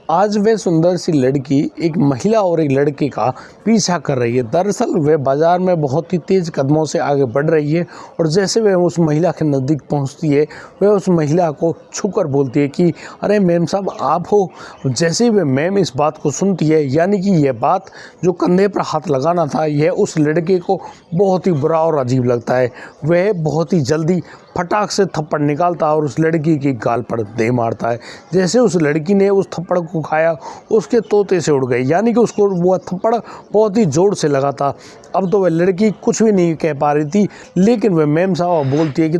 आज वह सुंदर सी लड़की एक महिला और एक लड़के का पीछा कर रही है। दरअसल वह बाजार में बहुत ही तेज़ कदमों से आगे बढ़ रही है और जैसे वह उस महिला के नज़दीक पहुंचती है वह उस महिला को छूकर बोलती है कि अरे मैम साहब आप हो। जैसे ही वह मैम इस बात को सुनती है, यानी कि यह बात जो कंधे पर हाथ लगाना था, यह उस लड़के को बहुत ही बुरा और अजीब लगता है। वह बहुत ही जल्दी फटाक से थप्पड़ निकालता है और उस लड़की की गाल पर दे मारता है। जैसे उस लड़की ने उस थप्पड़ को खाया, उसके तोते से उड़ गई, यानी कि उसको वो थप्पड़ बहुत ही ज़ोर से लगा था। अब तो वह लड़की कुछ भी नहीं कह पा रही थी, लेकिन वह मैम साहब बोलती है कि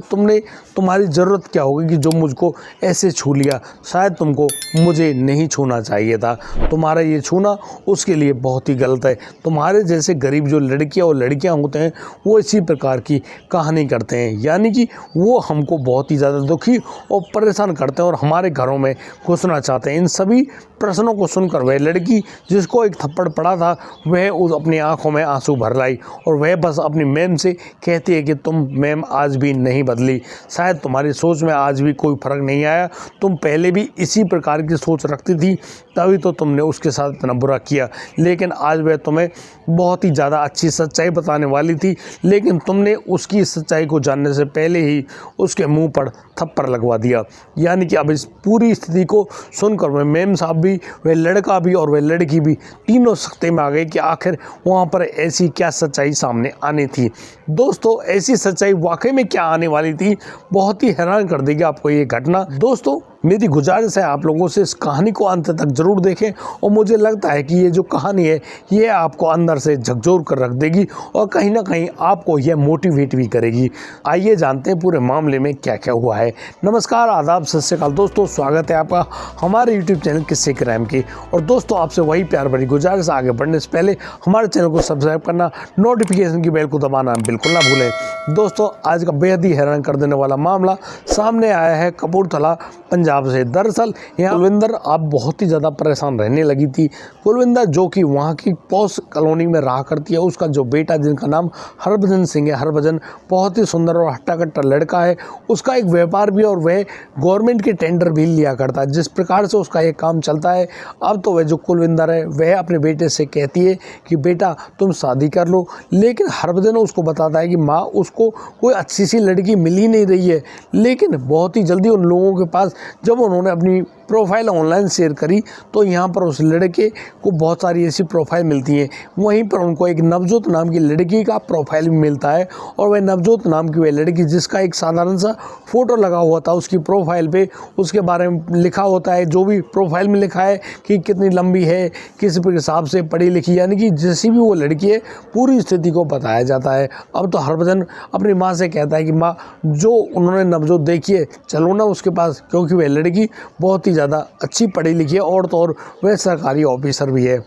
तुम्हारी ज़रूरत क्या होगी कि जो मुझको ऐसे छू लिया। शायद तुमको मुझे नहीं छूना चाहिए था। तुम्हारा ये छूना उसके लिए बहुत ही गलत है। तुम्हारे जैसे गरीब जो लड़कियाँ और लड़कियाँ होते हैं वो इसी प्रकार की कहानी करते हैं, यानी कि वो हमको बहुत ही ज़्यादा दुखी और परेशान करते हैं और हमारे घरों में घुसना चाहते हैं। इन सभी प्रश्नों को सुनकर वह लड़की जिसको एक थप्पड़ पड़ा था वह उस अपनी आंखों में आंसू भर लाई और वह बस अपनी मैम से कहती है कि तुम मैम आज भी नहीं बदली। शायद तुम्हारी सोच में आज भी कोई फ़र्क नहीं आया। तुम पहले भी इसी प्रकार की सोच रखती थी, तभी तो तुमने उसके साथ इतना बुरा किया। लेकिन आज वह तुम्हें बहुत ही ज़्यादा अच्छी सच्चाई बताने वाली थी, लेकिन तुमने उसकी सच्चाई को जानने से पहले ही उसके मुंह पर थप्पड़ लगवा दिया। यानी कि अब इस पूरी स्थिति को सुनकर वह मैम साहब भी, वह लड़का भी और वह लड़की भी तीनों सख्ते में आ गए कि आखिर वहाँ पर ऐसी क्या सच्चाई सामने आनी थी। दोस्तों, ऐसी सच्चाई वाकई में क्या आने वाली थी, बहुत ही हैरान कर देगी आपको ये घटना। दोस्तों, मेरी गुजारिश है आप लोगों से इस कहानी को अंत तक जरूर देखें और मुझे लगता है कि ये जो कहानी है ये आपको अंदर से झकझोर कर रख देगी और कहीं ना कहीं आपको यह मोटिवेट भी करेगी। आइए जानते हैं पूरे मामले में क्या क्या हुआ है। नमस्कार, आदाब, सत श्री अकाल दोस्तों, स्वागत है आपका हमारे यूट्यूब चैनल किस्से क्राइम की। और दोस्तों, आपसे वही प्यार भरी गुजारिश, आगे बढ़ने से पहले हमारे चैनल को सब्सक्राइब करना, नोटिफिकेशन की बेल को दबाना बिल्कुल ना भूलें। दोस्तों, आज का बेहद ही हैरान कर देने वाला मामला सामने आया है कपूरथला, पंजाब से। दरअसल यहाँ कुलविंदर आप बहुत ही ज़्यादा परेशान रहने लगी थी। कुलविंदर जो कि वहाँ की पॉश कॉलोनी में रहा करती है, उसका जो बेटा जिनका नाम हरभजन सिंह है, हरभजन बहुत ही सुंदर और हट्टा-कट्टा लड़का है। उसका एक व्यापार भी और वह गवर्नमेंट के टेंडर भी लिया करता है। जिस प्रकार से उसका ये काम चलता है, अब तो वह जो कुलविंदर है वह अपने बेटे से कहती है कि बेटा तुम शादी कर लो, लेकिन हरभजन उसको बताता है कि माँ उसको कोई अच्छी सी लड़की मिल ही नहीं रही है। लेकिन बहुत ही जल्दी उन लोगों के पास जब उन्होंने अपनी प्रोफाइल ऑनलाइन शेयर करी तो यहाँ पर उस लड़के को बहुत सारी ऐसी प्रोफाइल मिलती हैं। वहीं पर उनको एक नवजोत नाम की लड़की का प्रोफाइल भी मिलता है और वह नवजोत नाम की वह लड़की जिसका एक साधारण सा फ़ोटो लगा हुआ था उसकी प्रोफाइल पे, उसके बारे में लिखा होता है, जो भी प्रोफाइल में लिखा है कि कितनी लंबी है, किस हिसाब से पढ़ी लिखी, यानी कि जैसी भी वो लड़की है पूरी स्थिति को बताया जाता है। अब तो हरभजन अपनी माँ से कहता है कि माँ, जो उन्होंने नवजोत देखी है चलो ना उसके पास, क्योंकि वह लड़की बहुत ही ज़्यादा अच्छी पढ़ी लिखी है और तो और वह सरकारी ऑफिसर भी है।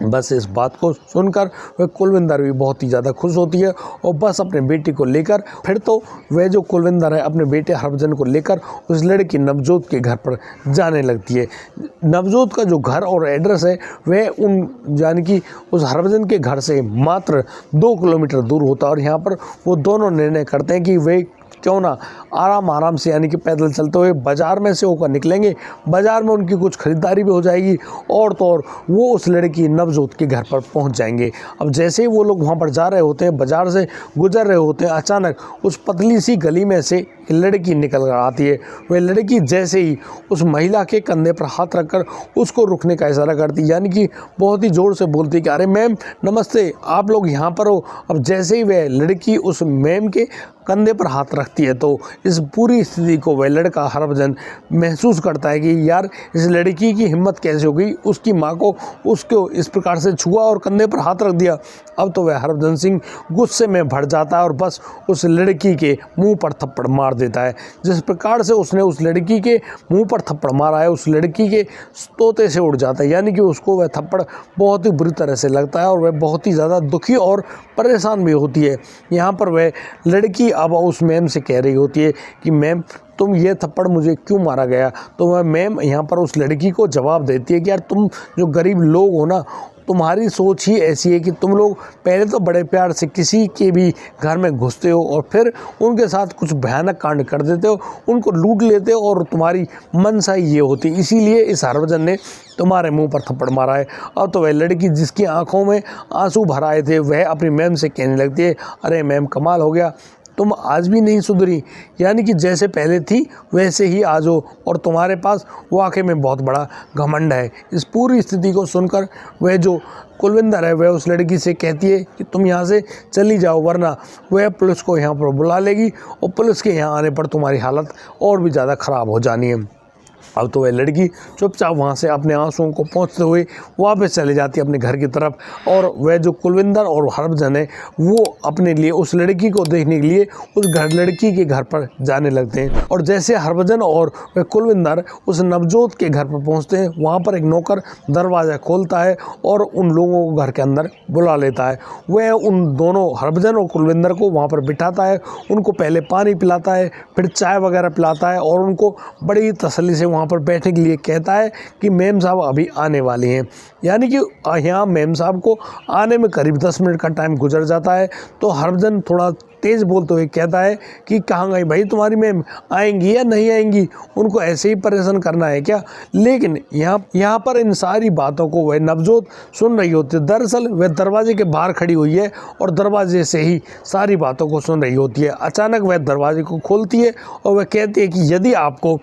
बस इस बात को सुनकर वह कुलविंदर भी बहुत ही ज़्यादा खुश होती है और बस अपने बेटी को लेकर फिर तो वह जो कुलविंदर है अपने बेटे हरभजन को लेकर उस लड़की नवजोत के घर पर जाने लगती है। नवजोत का जो घर और एड्रेस है वह यानी कि उस हरभजन के घर से मात्र 2 किलोमीटर दूर होता है और यहाँ पर वो दोनों निर्णय करते हैं कि वे क्यों ना आराम से यानी कि पैदल चलते हुए बाज़ार में से होकर निकलेंगे। बाज़ार में उनकी कुछ ख़रीदारी भी हो जाएगी और तो और वो उस लड़की नवजोत के घर पर पहुंच जाएंगे। अब जैसे ही वो लोग वहां पर जा रहे होते हैं, बाज़ार से गुजर रहे होते हैं, अचानक उस पतली सी गली में से लड़की निकल कर आती है। वह लड़की जैसे ही उस महिला के कंधे पर हाथ रखकर उसको रुकने का इशारा करती, यानी कि बहुत ही ज़ोर से बोलती कि अरे मैम नमस्ते, आप लोग यहाँ पर हो। अब जैसे ही वह लड़की उस मैम के कंधे पर हाथ रखती है तो इस पूरी स्थिति को वह लड़का हरभजन महसूस करता है कि यार इस लड़की की हिम्मत कैसे हो गई, उसकी माँ को उसको इस प्रकार से छुआ और कंधे पर हाथ रख दिया। अब तो वह हरभजन सिंह गुस्से में भर जाता है और बस उस लड़की के मुंह पर थप्पड़ मार देता है। जिस प्रकार से उसने उस लड़की के मुंह पर थप्पड़ मारा है, उस लड़की के तोते से उड़ जाता है, यानी कि उसको वह थप्पड़ बहुत ही बुरी तरह से लगता है और वह बहुत ही ज़्यादा दुखी और परेशान भी होती है। यहाँ पर वह लड़की अब उस मैम से कह रही होती है कि मैम तुम ये थप्पड़ मुझे क्यों मारा गया। तो वह मैम यहाँ पर उस लड़की को जवाब देती है कि यार तुम जो गरीब लोग हो ना, तुम्हारी सोच ही ऐसी है कि तुम लोग पहले तो बड़े प्यार से किसी के भी घर में घुसते हो और फिर उनके साथ कुछ भयानक कांड कर देते हो, उनको लूट लेते हो और तुम्हारी मंशा ये होती। इसीलिए इस हरभजन ने तुम्हारे मुंह पर थप्पड़ मारा है। अब तो वह लड़की जिसकी आंखों में आंसू भर आए थे वह अपनी मैम से कहने लगती है, अरे मैम कमाल हो गया, तुम आज भी नहीं सुधरी, यानी कि जैसे पहले थी वैसे ही आज हो और तुम्हारे पास वाकई में बहुत बड़ा घमंड है। इस पूरी स्थिति को सुनकर वह जो कुलविंदर है वह उस लड़की से कहती है कि तुम यहाँ से चली जाओ वरना वह पुलिस को यहाँ पर बुला लेगी और पुलिस के यहाँ आने पर तुम्हारी हालत और भी ज़्यादा ख़राब हो जानी है। अब तो वह लड़की चुपचाप वहाँ से अपने आंसुओं को पहुँचते हुए वापस चले जाती है अपने घर की तरफ और वह जो कुलविंदर और हरभजन है वो अपने लिए उस लड़की को देखने के लिए उस लड़की के घर पर जाने लगते हैं। और जैसे हरभजन और वह कुलविंदर उस नवजोत के घर पर पहुँचते हैं वहाँ पर एक नौकर दरवाज़ा खोलता है और उन लोगों को घर के अंदर बुला लेता है। वह उन दोनों हरभजन और कुलविंदर को वहाँ पर बिठाता है, उनको पहले पानी पिलाता है, फिर चाय वगैरह पिलाता है और उनको बड़ी तसल्ली से वहाँ पर बैठने के लिए कहता है कि मैम साहब अभी आने वाली हैं। यानी कि यहाँ मैम साहब को आने में करीब 10 मिनट का टाइम गुजर जाता है। तो हरभजन थोड़ा तेज़ बोलते हुए कहता है कि कहाँ गई भाई तुम्हारी मैम, आएंगी या नहीं आएंगी, उनको ऐसे ही परेशान करना है क्या। लेकिन यहाँ पर इन सारी बातों को वह नवजोत सुन रही होती है। दरअसल वह दरवाजे के बाहर खड़ी हुई है और दरवाजे से ही सारी बातों को सुन रही होती है। अचानक वह दरवाजे को खोलती है और वह कहती है कि यदि आपको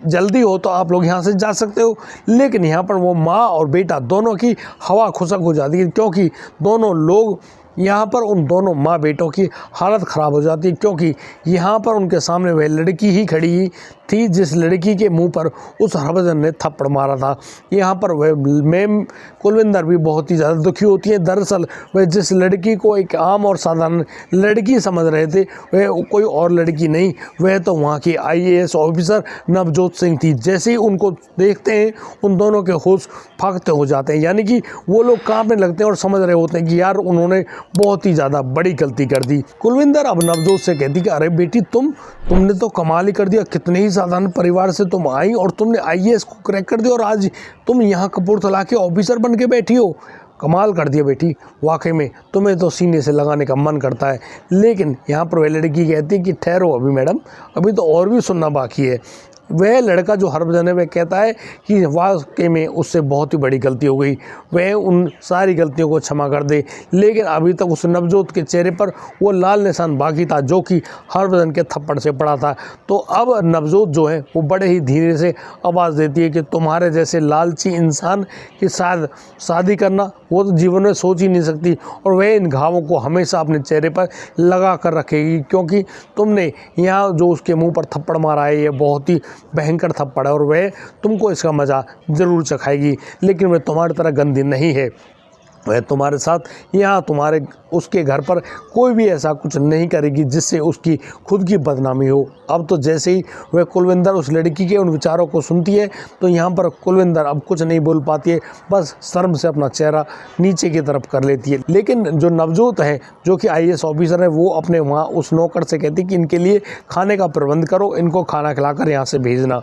जल्दी हो तो आप लोग यहाँ से जा सकते हो। लेकिन यहाँ पर वो माँ और बेटा दोनों की हवा खुशक हो जाती है क्योंकि दोनों लोग यहाँ पर उन दोनों माँ बेटों की हालत ख़राब हो जाती है क्योंकि यहाँ पर उनके सामने वह लड़की ही खड़ी थी जिस लड़की के मुंह पर उस हरभजन ने थप्पड़ मारा था। यहाँ पर वह मैम कुलविंदर भी बहुत ही ज़्यादा दुखी होती है। दरअसल वह जिस लड़की को एक आम और साधारण लड़की समझ रहे थे वह कोई और लड़की नहीं, वह तो वहाँ की IAS ऑफिसर नवजोत सिंह थी। जैसे ही उनको देखते हैं उन दोनों के होश फाख्ते हो जाते हैं, यानी कि वो लोग कांपने लगते हैं और समझ रहे होते हैं कि यार उन्होंने बहुत ही ज़्यादा बड़ी गलती कर दी। कुलविंदर अब नवजोत से कहती कि अरे बेटी तुमने तो कमाल ही कर दिया, कितने ही साधारण परिवार से तुम आई और तुमने IAS को क्रैक कर दिया और आज तुम यहाँ कपूरथला के ऑफिसर बन के बैठी हो। कमाल कर दिया बेटी, वाकई में तुम्हें तो सीने से लगाने का मन करता है। लेकिन यहाँ पर वह लड़की कहती है कि ठहरो अभी मैडम, अभी तो और भी सुनना बाकी है। वह लड़का जो हरभजन है वह कहता है कि वाकई में उससे बहुत ही बड़ी गलती हो गई, वह उन सारी गलतियों को क्षमा कर दे। लेकिन अभी तक उस नवजोत के चेहरे पर वो लाल निशान बाकी था जो कि हरभजन के थप्पड़ से पड़ा था। तो अब नवजोत जो है वो बड़े ही धीरे से आवाज़ देती है कि तुम्हारे जैसे लालची इंसान के साथ शादी करना वो तो जीवन में सोच ही नहीं सकती और वह इन घावों को हमेशा अपने चेहरे पर लगा कर रखेगी क्योंकि तुमने यहाँ जो उसके मुँह पर थप्पड़ मारा है ये बहुत ही भयंकर थप्पड़ है और वह तुमको इसका मज़ा ज़रूर चखाएगी। लेकिन वह तुम्हारी तरह गंदी नहीं है, वह तुम्हारे साथ यहाँ तुम्हारे उसके घर पर कोई भी ऐसा कुछ नहीं करेगी जिससे उसकी खुद की बदनामी हो। अब तो जैसे ही वह कुलविंदर उस लड़की के उन विचारों को सुनती है तो यहाँ पर कुलविंदर अब कुछ नहीं बोल पाती है, बस शर्म से अपना चेहरा नीचे की तरफ कर लेती है। लेकिन जो नवजोत है जो कि IAS ऑफिसर है वो अपने वहाँ उस नौकर से कहती कि इनके लिए खाने का प्रबंध करो, इनको खाना खिलाकर यहाँ से भेजना।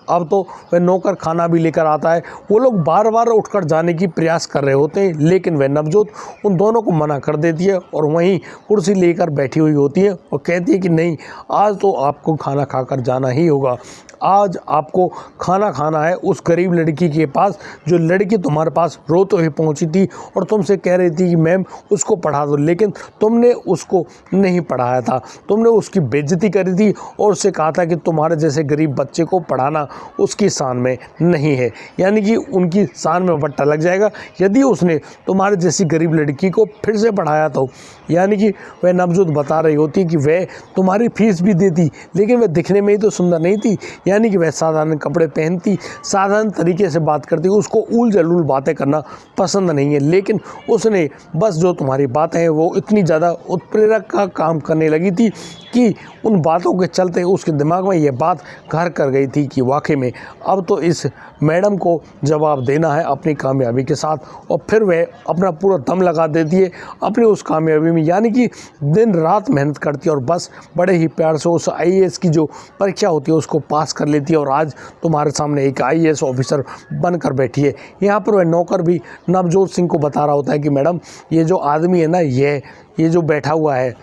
अब तो वह नौकर खाना भी लेकर आता है। वो लोग बार बार उठकर जाने की प्रयास कर रहे होते हैं लेकिन वह नवजोत उन दोनों को मना कर देती है और वहीं कुर्सी लेकर बैठी हुई होती है और कहती है कि नहीं, आज तो आपको खाना खाकर जाना ही होगा। आज आपको खाना खाना है उस गरीब लड़की के पास जो लड़की तुम्हारे पास रोते हुए पहुंची थी और तुमसे कह रही थी कि मैम उसको पढ़ा दो, लेकिन तुमने उसको नहीं पढ़ाया था, तुमने उसकी बेइज्जती करी थी और उससे कहा था कि तुम्हारे जैसे गरीब बच्चे को पढ़ाना उसकी शान में नहीं है, यानी कि उनकी शान में बट्टा लग जाएगा यदि उसने तुम्हारे जैसी गरीब लड़की को फिर से पढ़ाया तो। यानी कि वह नवजोत बता रही होती कि वह तुम्हारी फीस भी देती लेकिन वह दिखने में ही तो सुंदर नहीं थी, यानी कि वह साधारण कपड़े पहनती, साधारण तरीके से बात करती, उसको ऊल जलूल बातें करना पसंद नहीं है। लेकिन उसने बस जो तुम्हारी बातें हैं वो इतनी ज़्यादा उत्प्रेरक का काम करने लगी थी कि उन बातों के चलते उसके दिमाग में यह बात घर कर गई थी कि वाकई में अब तो इस मैडम को जवाब देना है अपनी कामयाबी के साथ और फिर वह अपना पूरा दम लगा देती है अपनी उस कामयाबी में, यानी कि दिन रात मेहनत करती है और बस बड़े ही प्यार से उस आईएएस की जो परीक्षा होती है उसको पास कर लेती है और आज तुम्हारे सामने एक आईएएस ऑफिसर बनकर बैठी है। यहाँ पर वह नौकर भी नवजोत सिंह को बता रहा होता है कि मैडम ये जो आदमी है ना, ये जो बैठा हुआ है,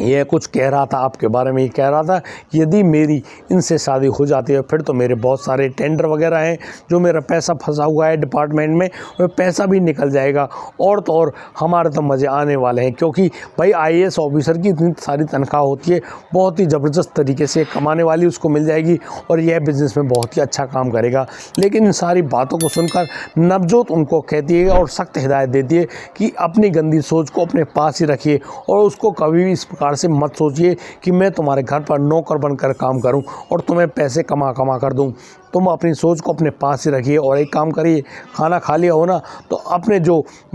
यह कुछ कह रहा था आपके बारे में। ये कह रहा था यदि मेरी इनसे शादी हो जाती है फिर तो मेरे बहुत सारे टेंडर वगैरह हैं, जो मेरा पैसा फंसा हुआ है डिपार्टमेंट में, वह पैसा भी निकल जाएगा और तो और हमारे तो मज़े आने वाले हैं, क्योंकि भाई आईएएस ऑफिसर की इतनी सारी तनख्वाह होती है, बहुत ही ज़बरदस्त तरीके से कमाने वाली उसको मिल जाएगी और यह बिज़नेस में बहुत ही अच्छा काम करेगा। लेकिन इन सारी बातों को सुनकर नवजोत उनको कहती है और सख्त हिदायत देती है कि अपनी गंदी सोच को अपने पास ही रखिए और उसको कभी भी इस से मत सोचिए कि मैं तुम्हारे घर पर नौकर बनकर काम करूं और तुम्हें पैसे कमा कर दूं। तुम अपनी सोच को अपने पास ही रखिए और एक काम करिए, खाना खा लिया हो ना तो अपने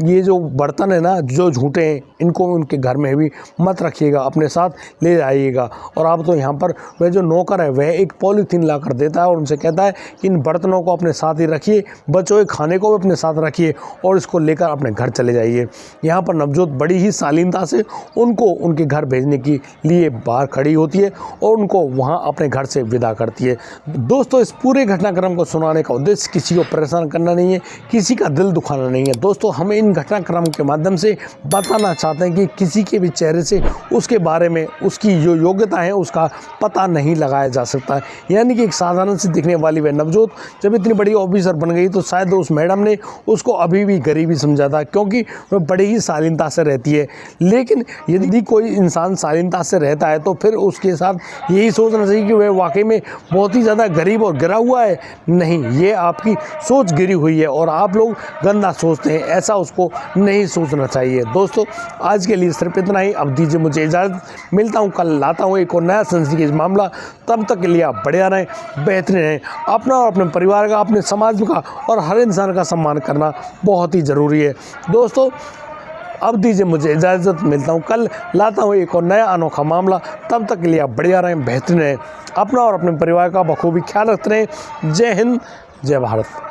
ये जो बर्तन है ना, जो झूठे हैं, इनको उनके घर में भी मत रखिएगा, अपने साथ ले जाइएगा। और आप तो यहाँ पर वह जो नौकर है वह एक पॉलीथीन ला कर देता है और उनसे कहता है कि इन बर्तनों को अपने साथ ही रखिए, बच्चों के खाने को भी अपने साथ रखिए और इसको लेकर अपने घर चले जाइए। यहाँ पर नवजोत बड़ी ही शालीनता से उनको उनके घर भेजने के लिए बाहर खड़ी होती है और उनको वहाँ अपने घर से विदा करती है। दोस्तों, इस पूरे घटनाक्रम को सुनाने का उद्देश्य किसी को परेशान करना नहीं है, किसी का दिल दुखाना नहीं है। दोस्तों, हमें इन घटनाक्रम के माध्यम से बताना चाहते हैं कि किसी के भी चेहरे से उसके बारे में उसकी जो योग्यता है उसका पता नहीं लगाया जा सकता है। यानी कि एक साधारण सी दिखने वाली वह नवजोत जब इतनी बड़ी ऑफिसर बन गई तो शायद उस मैडम ने उसको अभी भी गरीबी समझा था, क्योंकि वह बड़ी ही शालीनता से रहती है। लेकिन यदि कोई इंसान शालीनता से रहता है तो फिर उसके साथ यही सोचना चाहिए कि वह वाकई में बहुत ही ज़्यादा गरीब और गिरा हुआ है। नहीं, ये आपकी सोच गिरी हुई है और आप लोग गंदा सोचते हैं, ऐसा उसको नहीं सोचना चाहिए। दोस्तों, आज के लिए सिर्फ इतना ही। अब दीजिए मुझे इजाज़त, मिलता हूँ कल, लाता हूँ एक और नया सनसनीखेज मामला। तब तक के लिए आप बढ़िया रहें, बेहतरीन रहें। अपना और अपने परिवार का, अपने समाज का और हर इंसान का सम्मान करना बहुत ही ज़रूरी है। दोस्तों, अब दीजिए मुझे इजाज़त, मिलता हूँ कल, लाता हूँ एक और नया अनोखा मामला। तब तक के लिए आप बढ़िया रहें, बेहतरीन रहें। अपना और अपने परिवार का बखूबी ख्याल रखते रहें। जय हिंद, जय भारत।